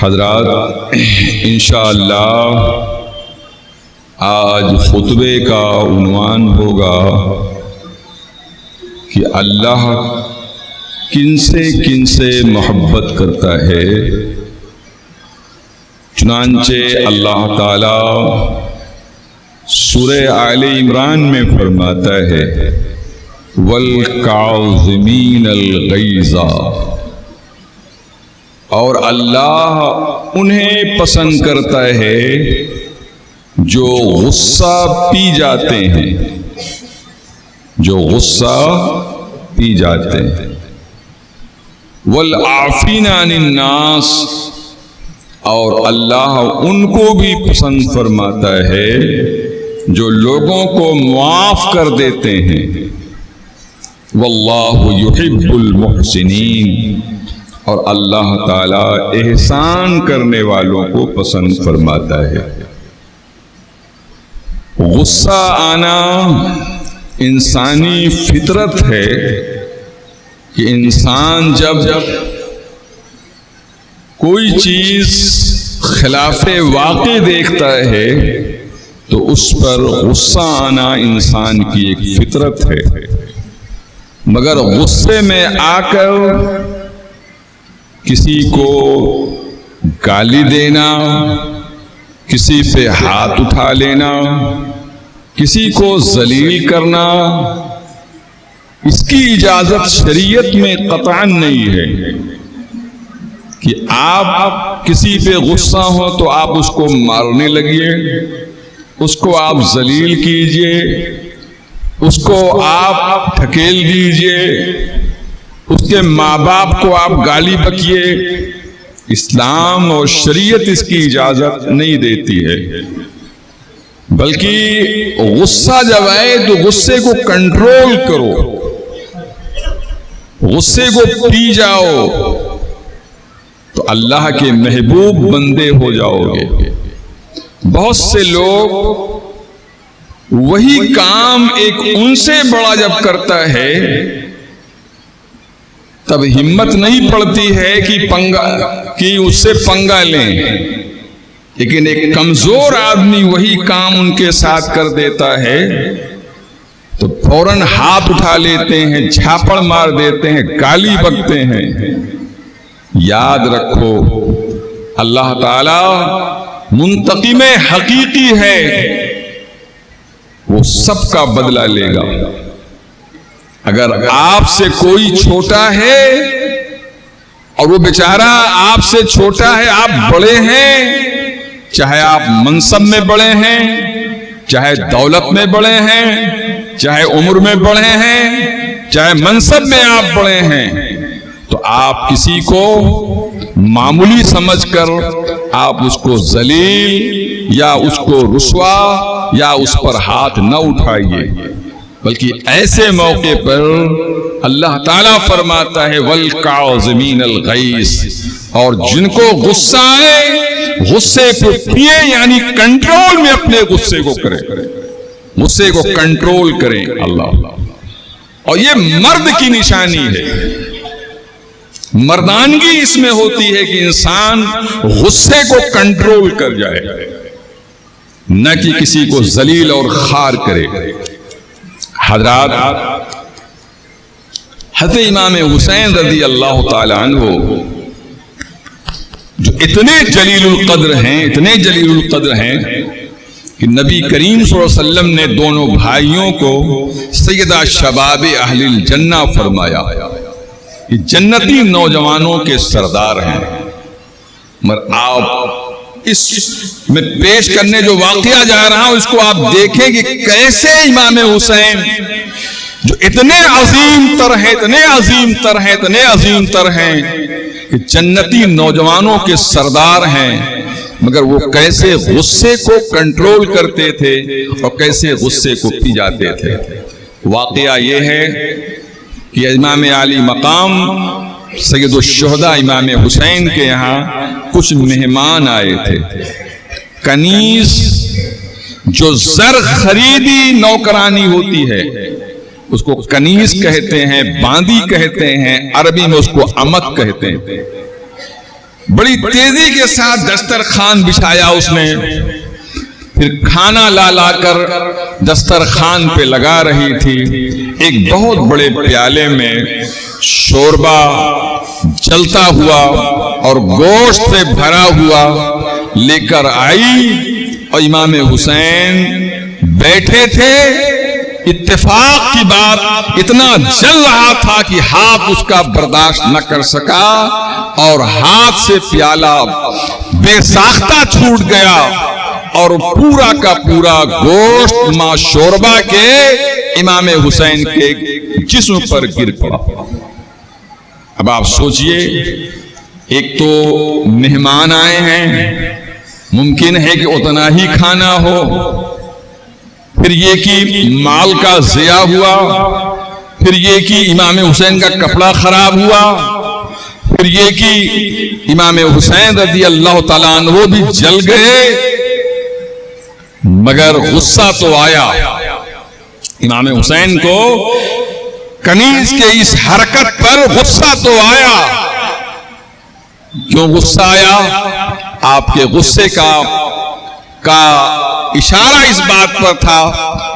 حضرات، انشاءاللہ آج خطبے کا عنوان ہوگا کہ اللہ کن سے محبت کرتا ہے۔ چنانچہ اللہ تعالی سورہ آل عمران میں فرماتا ہے وَالْكَاظِمِينَ الْغَيْظَ، اور اللہ انہیں پسند کرتا ہے جو غصہ پی جاتے ہیں، جو غصہ پی جاتے ہیں۔ وَالْعَافِينَ عَنِ النَّاسِ، اور اللہ ان کو بھی پسند فرماتا ہے جو لوگوں کو معاف کر دیتے ہیں۔ وَاللَّهُ يُحِبُّ الْمُحْسِنِينَ، اور اللہ تعالی احسان کرنے والوں کو پسند فرماتا ہے۔ غصہ آنا انسانی فطرت ہے کہ انسان جب کوئی چیز خلاف واقع دیکھتا ہے تو اس پر غصہ آنا انسان کی ایک فطرت ہے، مگر غصے میں آ کر کسی کو گالی دینا، کسی پہ ہاتھ اٹھا لینا، کسی کو ذلیل کرنا، اس کی اجازت شریعت میں قطعاً نہیں ہے کہ آپ کسی پہ غصہ ہو تو آپ اس کو مارنے لگیے، اس کو آپ ذلیل کیجئے، اس کو آپ ٹھکیل دیجئے، اس کے ماں باپ کو آپ گالی بکیے۔ اسلام اور شریعت اس کی اجازت نہیں دیتی ہے، بلکہ غصہ جب آئے تو غصے کو کنٹرول کرو، غصے کو پی جاؤ تو اللہ کے محبوب بندے ہو جاؤ گے۔ بہت سے لوگ وہی کام ایک ان سے بڑا جب کرتا ہے تب ہمت نہیں پڑتی ہے کہ اس سے پنگا لیں، لیکن ایک کمزور آدمی وہی کام ان کے ساتھ کر دیتا ہے تو فوراً ہاتھ اٹھا لیتے ہیں، جھاپڑ مار دیتے ہیں، گالی بکتے ہیں۔ یاد رکھو اللہ تعالی منتقم حقیقی ہے، وہ سب کا بدلہ لے گا۔ اگر آپ سے کوئی چھوٹا ہے اور وہ بیچارہ آپ سے چھوٹا ہے، آپ بڑے ہیں، چاہے آپ منصب میں بڑے ہیں، چاہے دولت میں بڑے ہیں، چاہے عمر میں بڑے ہیں، چاہے منصب میں آپ بڑے ہیں، تو آپ کسی کو معمولی سمجھ کر آپ اس کو ذلیل یا اس کو رسوا یا اس پر ہاتھ نہ اٹھائیے، بلکہ ایسے موقع پر اللہ تعالیٰ فرماتا ہے وَالْكَاظِمِينَ الْغَيْظَ، اور جن کو غصہ آئے غصے کو پیے، یعنی کنٹرول میں اپنے غصے کو کریں، غصے کو کنٹرول کریں اللہ۔ اور یہ مرد کی نشانی ہے، مردانگی اس میں ہوتی ہے کہ انسان غصے کو کنٹرول کر جائے، نہ کہ کسی کو ذلیل اور خوار کرے۔ حضرات، حضرت امام حسین رضی اللہ تعالی عنہ جو اتنے جلیل القدر ہیں، اتنے جلیل القدر ہیں کہ نبی کریم صلی اللہ علیہ وسلم نے دونوں بھائیوں کو سیدہ شباب اہل الجنہ فرمایا، یہ جنتی نوجوانوں کے سردار ہیں۔ مگر آپ اس میں پیش کرنے جو واقعہ جا رہا ہوں اس کو آپ دیکھیں کہ کیسے امام حسین جو اتنے عظیم تر ہیں، اتنے عظیم تر ہیں، اتنے عظیم تر ہیں کہ جنتی نوجوانوں کے سردار ہیں، مگر وہ کیسے غصے کو کنٹرول کرتے تھے اور کیسے غصے کو پی جاتے تھے۔ واقعہ یہ ہے کہ امام عالی مقام سید الشہداء امام حسین کے یہاں کچھ مہمان آئے تھے۔ کنیز جو زر خریدی نوکرانی ہوتی ہے اس کو کنیز کہتے ہیں، باندی کہتے ہیں، عربی میں اس کو امت کہتے ہیں۔ بڑی تیزی کے ساتھ دسترخوان بچھایا اس نے، پھر کھانا لا لا کر دسترخوان پہ لگا رہی تھی۔ ایک بہت بڑے پیالے میں شوربہ جلتا ہوا اور گوشت سے بھرا ہوا لے کر آئی، اور امام حسین بیٹھے تھے۔ اتفاق کی بات اتنا جل رہا تھا کہ ہاتھ اس کا برداشت نہ کر سکا اور ہاتھ سے پیالہ بے ساختہ چھوٹ گیا اور پورا کا پورا گوشت ماں شوربہ کے امام حسین کے جسم پر گر پڑا۔ اب آپ سوچئے، ایک تو مہمان آئے ہیں، ممکن ہے کہ اتنا ہی کھانا ہو، پھر یہ کہ مال کا ضیاع ہوا، پھر یہ کہ امام حسین کا کپڑا خراب ہوا، پھر یہ کہ امام حسین رضی اللہ تعالیٰ عنہ وہ بھی جل گئے، مگر غصہ تو آیا امام حسین کو۔ کنیز کے اس حرکت پر غصہ تو آیا۔ کیوں غصہ آیا؟ آپ کے غصے کا اشارہ اس بات پر تھا،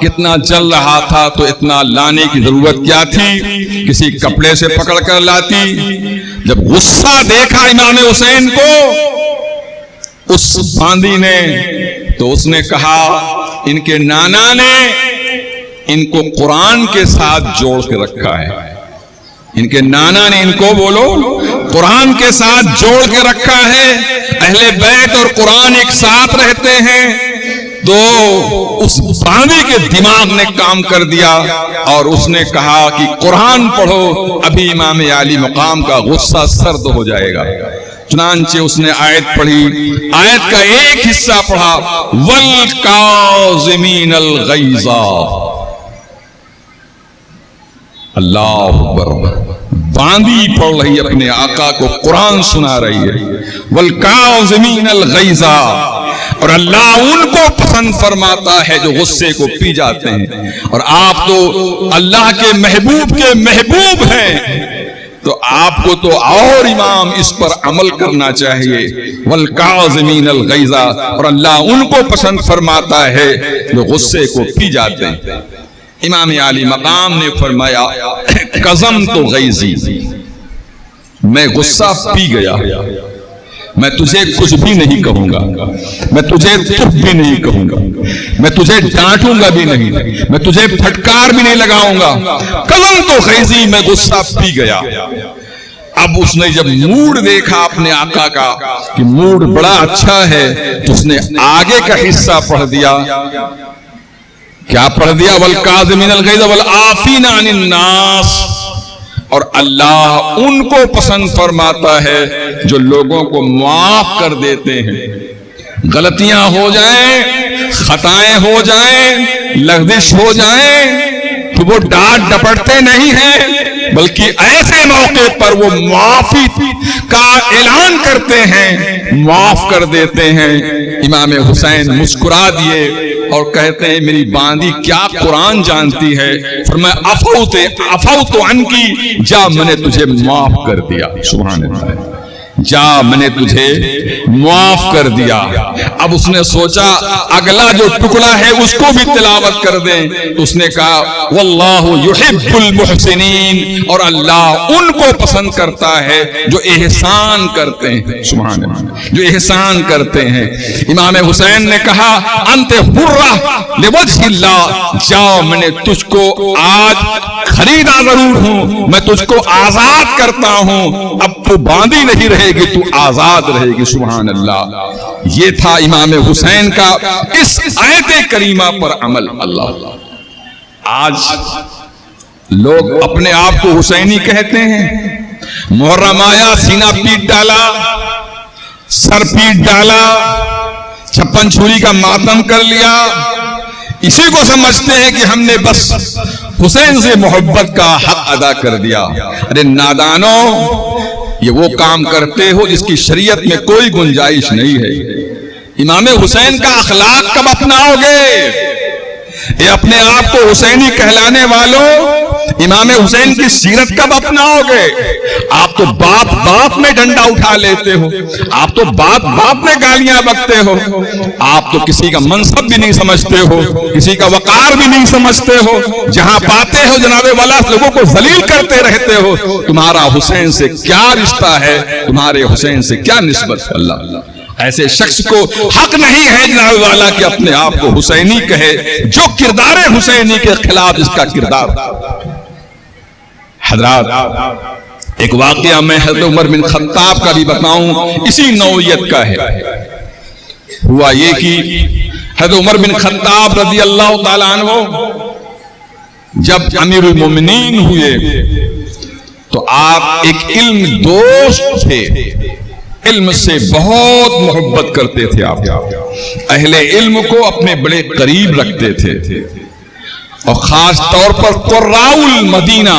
کتنا جل رہا تھا تو اتنا لانے کی ضرورت کیا تھی، کسی کپڑے سے پکڑ کر لاتی۔ جب غصہ دیکھا امام حسین کو اس باندی نے، تو اس نے کہا ان کے نانا نے ان کو قرآن کے ساتھ جوڑ کے رکھا ہے، ان کے نانا نے ان کو بولو قرآن کے ساتھ جوڑ کے رکھا ہے، اہل بیت اور قرآن ایک ساتھ رہتے ہیں۔ تو اس باندی کے دماغ نے کام کر دیا اور اس نے کہا کہ قرآن پڑھو، ابھی امام عالی مقام کا غصہ سرد ہو جائے گا۔ چنانچہ اس نے آیت پڑھی، آیت کا ایک حصہ پڑھا، وَالْكَاظِمِينَ الْغَيْظَ۔ اللہ اکبر، باندی پڑھ رہی اپنے آقا کو قرآن سنا رہی ہے، وَالْكَاظِمِينَ الْغَيْظَ، اور اللہ ان کو پسند فرماتا ہے جو غصے کو پی جاتے ہیں۔ اور آپ تو اللہ کے محبوب ہیں، تو آپ کو تو اور امام اس پر عمل کرنا چاہیے، وَالْكَاظِمِينَ الْغَيْظَ، اور اللہ ان کو پسند فرماتا ہے جو غصے کو پی جاتے ہیں۔ امام عالی مقام نے فرمایا، قَظَمْتُ غَيْظِي، میں غصہ پی گیا، میں تجھے کچھ بھی نہیں کہوں گا، میں تجھے چپ بھی نہیں کہوں گا، میں تجھے ڈانٹوں گا بھی نہیں، میں تجھے پھٹکار بھی نہیں لگاؤں گا، قَظَمْتُ غَيْظِي، میں غصہ پی گیا۔ اب اس نے جب موڈ دیکھا اپنے آقا کا کہ موڈ بڑا اچھا ہے، تو اس نے آگے کا حصہ پڑھ دیا۔ کیا پڑھ دیا؟ وَالْكَاظِمِينَ الْغَيْظَ وَالْعَافِينَ عَنِ النَّاسِ، اور اللہ ان کو پسند فرماتا ہے جو لوگوں کو معاف کر دیتے ہیں۔ غلطیاں ہو جائیں، خطائیں ہو جائیں، لغزش ہو جائیں تو وہ ڈانٹ ڈپٹتے نہیں ہیں، بلکہ ایسے موقع پر وہ معافی کا اعلان کرتے ہیں، معاف کر دیتے ہیں۔ امام حسین مسکرا دیے اور کہتے ہیں میری باندی کیا قرآن جانتی ہے، فرمایا عفوت عنکی، جا میں نے تجھے معاف کر دیا۔ سبحان اللہ، جا میں نے تجھے معاف کر دیا۔ اب اس نے سوچا اگلا جو ٹکڑا ہے اس کو بھی تلاوت کر دیں، تو اس نے کہا واللہ یحب المحسنین، اور اللہ ان کو پسند کرتا ہے جو احسان کرتے ہیں۔ سبحان اللہ، جو احسان کرتے ہیں۔ امام حسین نے کہا انت حرہ لوجہ اللہ، جا میں نے تجھ کو آج خریدا ضرور ہوں، میں تجھ کو آزاد کرتا ہوں، اب تو باندھی نہیں رہے گی، تو آزاد رہے گی۔ سبحان اللہ، یہ تھا امام حسین کا اس آیت کریمہ پر عمل۔ اللہ، آج لوگ اپنے آپ کو حسینی کہتے ہیں، محرم آیا سینہ پیٹ ڈالا، سر پیٹ ڈالا، چھپن چھری کا ماتم کر لیا، اسی کو سمجھتے ہیں کہ ہم نے بس حسین سے محبت کا حق ادا کر دیا۔ ارے نادانوں، یہ وہ کام کرتے ہو جس کی شریعت میں کوئی گنجائش نہیں ہے۔ امام حسین کا اخلاق کب اپناؤ گے؟ یہ اپنے آپ کو حسینی کہلانے والوں، امام حسین کی سیرت کب اپناؤ گے؟ آپ تو بات بات میں ڈنڈا اٹھا لیتے ہو، آپ تو بات بات میں گالیاں بکتے ہو، آپ تو کسی کا منصب بھی نہیں سمجھتے ہو، کسی کا وقار بھی نہیں سمجھتے ہو، جہاں پاتے ہو جناب والا لوگوں کو ذلیل کرتے رہتے ہو۔ تمہارا حسین سے کیا رشتہ ہے؟ تمہارے حسین سے کیا نسبت؟ اللہ ایسے شخص کو حق نہیں ہے جناب والا کہ اپنے آپ کو حسینی کہے، جو کردار حسینی کے خلاف اس کا کردار۔ حضرات ایک واقعہ میں حضرت عمر بن خطاب کا بھی بتاؤں، اسی نوعیت کا ہے۔ ہوا یہ کہ حضرت عمر بن خطاب رضی اللہ تعالیٰ عنہ جب امیر المومنین ہوئے تو آپ ایک علم دوست تھے، علم سے بہت محبت کرتے تھے آپ، اہل علم کو اپنے بڑے قریب رکھتے تھے، اور خاص طور پر قراء المدینہ،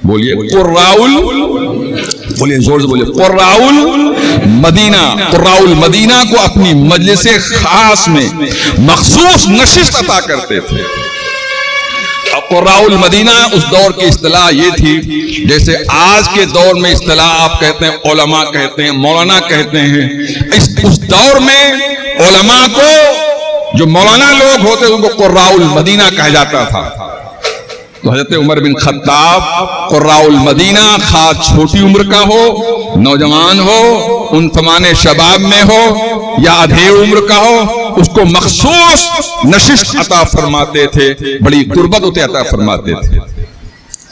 بولیے قراء، بولیے زور سے بولیے قراء المدینہ، قراء المدینہ کو اپنی مجلس خاص میں مخصوص نشست عطا کرتے تھے۔ قراء المدینہ اس دور کی اصطلاح یہ تھی، جیسے آج کے دور میں اصطلاح آپ کہتے ہیں علماء کہتے ہیں، مولانا کہتے ہیں، اس دور میں علماء کو، جو مولانا لوگ ہوتے ان کو قراء المدینہ کہا جاتا تھا۔ تو حضرت عمر بن خطاب قراء المدینہ، خاص چھوٹی عمر کا ہو، نوجوان ہو، ان زمانے شباب میں ہو یا ادھیڑ عمر کا ہو، اس کو مخصوص نشست عطا فرماتے تھے، بڑی قربت عطا فرماتے تھے۔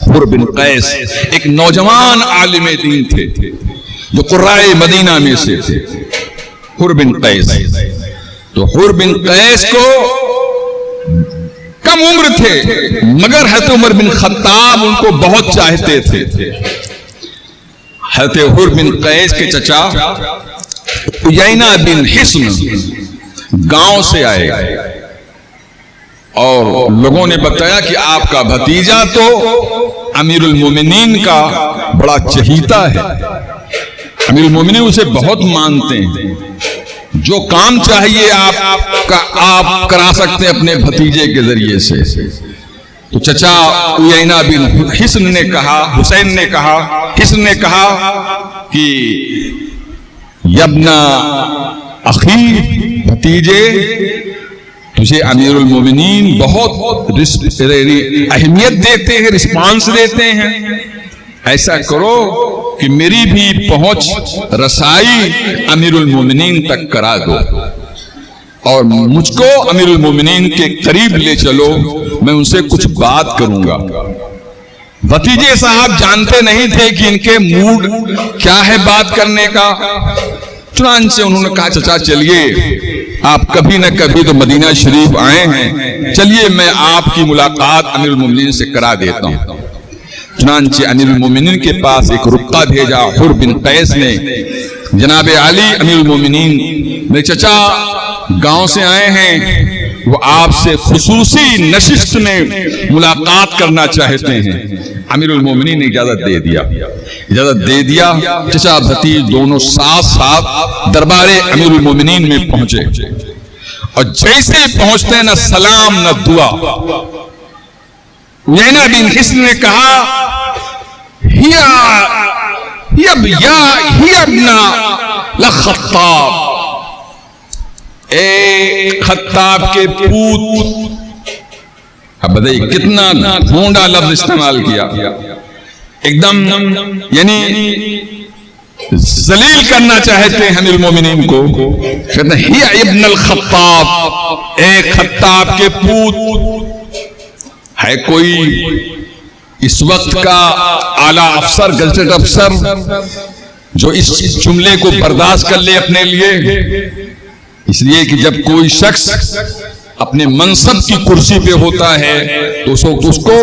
حر بن قیس ایک نوجوان عالم دین تھے جو قراء مدینہ میں سے تھے، حر بن قیس۔ تو حر بن قیس کو کم عمر تھے مگر حضرت عمر بن خطاب ان کو بہت چاہتے تھے۔ حضرت حر بن قیس کے چچا عیینہ بن حصن گاؤں سے آئے اور لوگوں نے بتایا کہ آپ کا بھتیجا تو امیر المومنین کا بڑا چہیتا ہے، امیر المومنین اسے بہت مانتے ہیں، جو کام چاہیے آپ کرا سکتے ہیں اپنے بھتیجے کے ذریعے سے۔ تو چچا عیینہ بن حصن نے کہا، حسین نے کہا، حصن نے کہا کہ یبنا اخی، بھتیجے تجھے امیر المومنین بہت اہمیت دیتے ہیں، رسپانس دیتے ہیں، ایسا کرو کہ میری بھی پہنچ رسائی امیر المومنین تک کرا دو اور مجھ کو امیر المومنین کے قریب لے چلو، میں ان سے کچھ بات کروں گا۔ بھتیجے صاحب جانتے نہیں تھے کہ ان کے موڈ کیا ہے بات کرنے کا، چنانچہ انہوں نے کہا چچا چلیے، آپ کبھی نہ کبھی تو مدینہ شریف آئے ہیں، چلیے میں آپ کی ملاقات امیر المومنین سے کرا دیتا ہوں۔ چنانچہ امیر المومنین کے پاس ایک رقہ بھیجا حر بن قیس نے، جناب علی امیر المومنین میرے چچا گاؤں سے آئے ہیں، وہ آپ سے خصوصی نشست میں ملاقات کرنا چاہتے ہیں۔ امیر المومنین نے اجازت دے دیا، چچا بھتیج دونوں ساتھ ساتھ دربار امیر المومنین میں پہنچے، اور جیسے پہنچتے نہ سلام نہ دعا۔ عیینہ بن حصن نے کہا ہی ابن لخطاب، اے خطاب کے پوت۔ اب بتائیے کتنا ڈھونڈا لفظ استعمال کیا، ایک دم یعنی ذلیل کرنا چاہتے ہیں امیر المومنین کو، کہتے ہیں ہی ابن الخطاب، اے خطاب کے پوت۔ ہے کوئی اس وقت کا اعلیٰ افسر، گزٹڈ افسر جو اس جملے کو برداشت کر لے اپنے لیے؟ اس لیے کہ جب کوئی شخص اپنے منصب کی کرسی پہ ہوتا ہے تو اس کو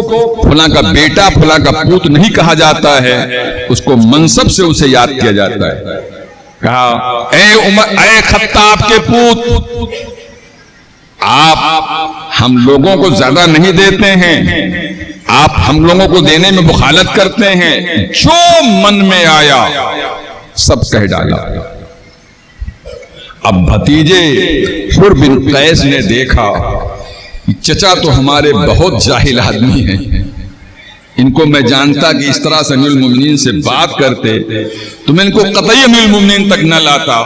فلاں کا بیٹا، فلاں کا پوت نہیں کہا جاتا ہے، اس کو منصب سے اسے یاد کیا جاتا ہے۔ کہا اے خطاب کے پوت، آپ ہم لوگوں کو زیادہ نہیں دیتے ہیں، آپ ہم لوگوں کو دینے میں مخالفت کرتے ہیں، جو من میں آیا سب کہہ ڈالا۔ اب بھتیجے حر بن قیس نے دیکھا چچا تو ہمارے بہت جاہل آدمی ہیں، ان کو میں جانتا کہ اس طرح سے امیر المومنین سے بات کرتے تو میں ان کو قطعی امیر المومنین تک نہ لاتا،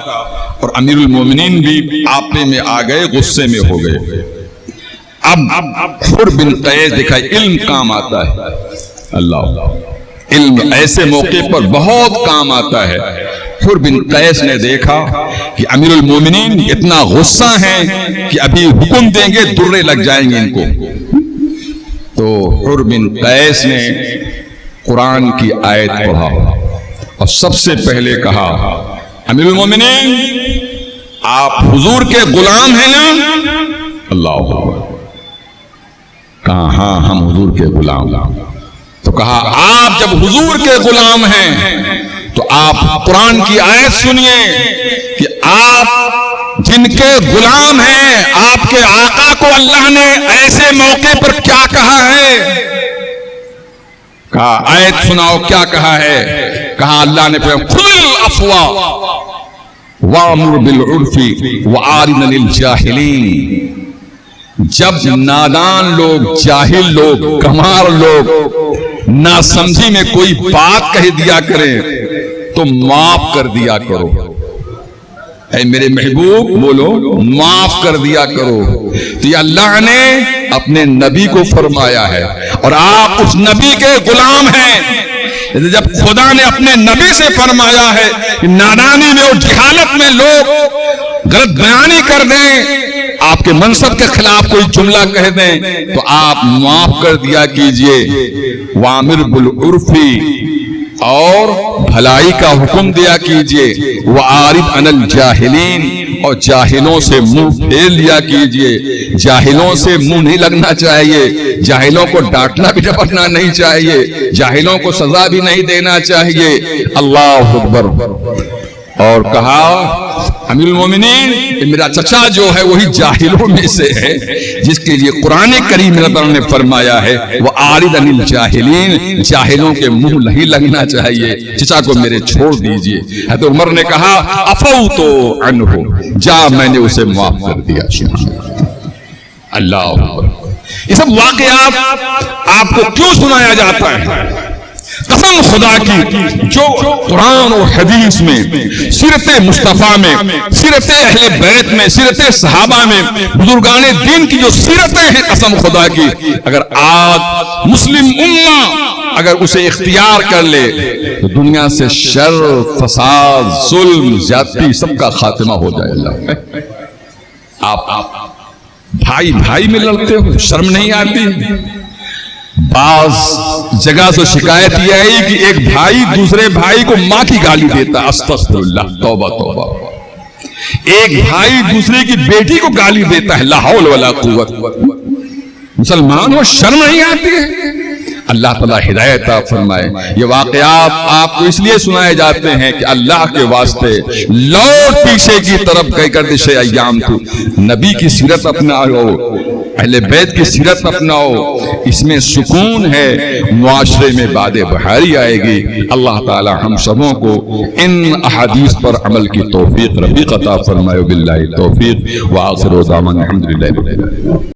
اور امیر المومنین بھی آپے میں آ گئے، غصے میں ہو گئے۔ اب حر بن قیس دیکھا علم کام آتا ہے، اللہ، علم ایسے موقع پر بہت کام آتا ہے۔ حر بن قیس نے دیکھا کہ امیر المومنین اتنا غصہ ہیں کہ ابھی حکم دیں گے درے لگ جائیں گے ان کو، تو حر بن قیس نے قرآن کی آیت پڑھا اور سب سے پہلے کہا امیر المومنین آپ حضور کے غلام ہیں نا؟ اللہ اکبر، کہا ہاں ہم حضور کے غلام۔ تو کہا آپ جب حضور کے غلام ہیں تو آپ قرآن کی آیت سنیے کہ آپ جن کے غلام ہیں آپ کے آقا کو اللہ نے ایسے موقع پر کیا کہا ہے؟ کہا آیت سناؤ کیا کہا ہے؟ کہا اللہ نے خذ العفو وامر بالعرف وعارض عن الجاہلین۔ جب نادان لوگ، جاہل لوگ، گمار لوگ ناسمجھی میں کوئی بات کہہ دیا کریں تو معاف کر دیا کرو۔ اے میرے محبوب بولو معاف کر دیا کرو۔ تو یہ اللہ نے اپنے نبی کو فرمایا ہے اور آپ اس نبی کے غلام ہیں۔ جب خدا نے اپنے نبی سے فرمایا ہے کہ نادانی میں اور جہالت میں لوگ غلط بیانی کر دیں، آپ کے منصب کے خلاف کوئی جملہ کہہ دیں تو آپ معاف کر دیا کیجئے۔ وامر بالعرف، اور بھلائی کا حکم دیا کیجئے۔ وعارض عن الجاہلین، اور جاہلوں سے منہ پھیر لیا کیجئے۔ جاہلوں سے منہ نہیں لگنا چاہیے، جاہلوں کو ڈانٹنا بھی ڈپٹنا نہیں چاہیے، جاہلوں کو سزا بھی نہیں دینا چاہیے۔ اللہ اکبر۔ اور کہا امیر المومنین میرا چچا جو ہے وہی جاہلوں میں سے ہے جس کے لیے قرآن کریم نے فرمایا ہے وَعَارِضْ عَنِ الْجَاهِلِينَ، جاہلوں کے منہ نہیں لگنا چاہیے، چچا کو میرے چھوڑ دیجئے۔ حضرت عمر نے کہا عَفَوْتُ عَنْهُ، جا میں نے اسے معاف کر دیا۔ اللہ اکبر۔ یہ سب واقعات آپ کو کیوں سنایا جاتا ہے؟ قسم خدا کی جو قرآن اور حدیث میں، سیرت مصطفیٰ میں، سیرت اہل بیت میں، سیرت صحابہ میں، بزرگان دین کی جو سیرتیں ہیں قسم خدا کی، اگر آج مسلم امہ اگر اسے اختیار کر لے تو دنیا سے شر، فساد، ظلم، زیادتی سب کا خاتمہ ہو جائے۔ اللہ، آپ بھائی بھائی میں لڑتے ہو، شرم نہیں آتی؟ بعض جگہ سے شکایت یہ آئی کہ ایک بھائی دوسرے بھائی کو ماں کی گالی دیتا، استغفر اللہ، توبہ توبہ۔ ایک بھائی دوسرے کی بیٹی کو گالی دیتا ہے، لا حول ولا قوت۔ مسلمان ہو، شرم نہیں آتی ہے؟ اللہ تعالیٰ ہدایت عطا فرمائے۔ یہ واقعات آپ کو اس لیے سنائے جاتے ہیں کہ اللہ کے واسطے لوٹ پیچھے کی طرف گئے گردش ایام تو نبی کی سیرت اپناؤ، اہل بیت کی سیرت اپناؤ، اس میں سکون ہے، معاشرے میں باد بہاری آئے گی۔ اللہ تعالی ہم سبوں کو ان احادیث پر عمل کی توفیق رفیق عطا فرمائے۔ باللہ توفیق، وآخر دعوانا الحمدللہ۔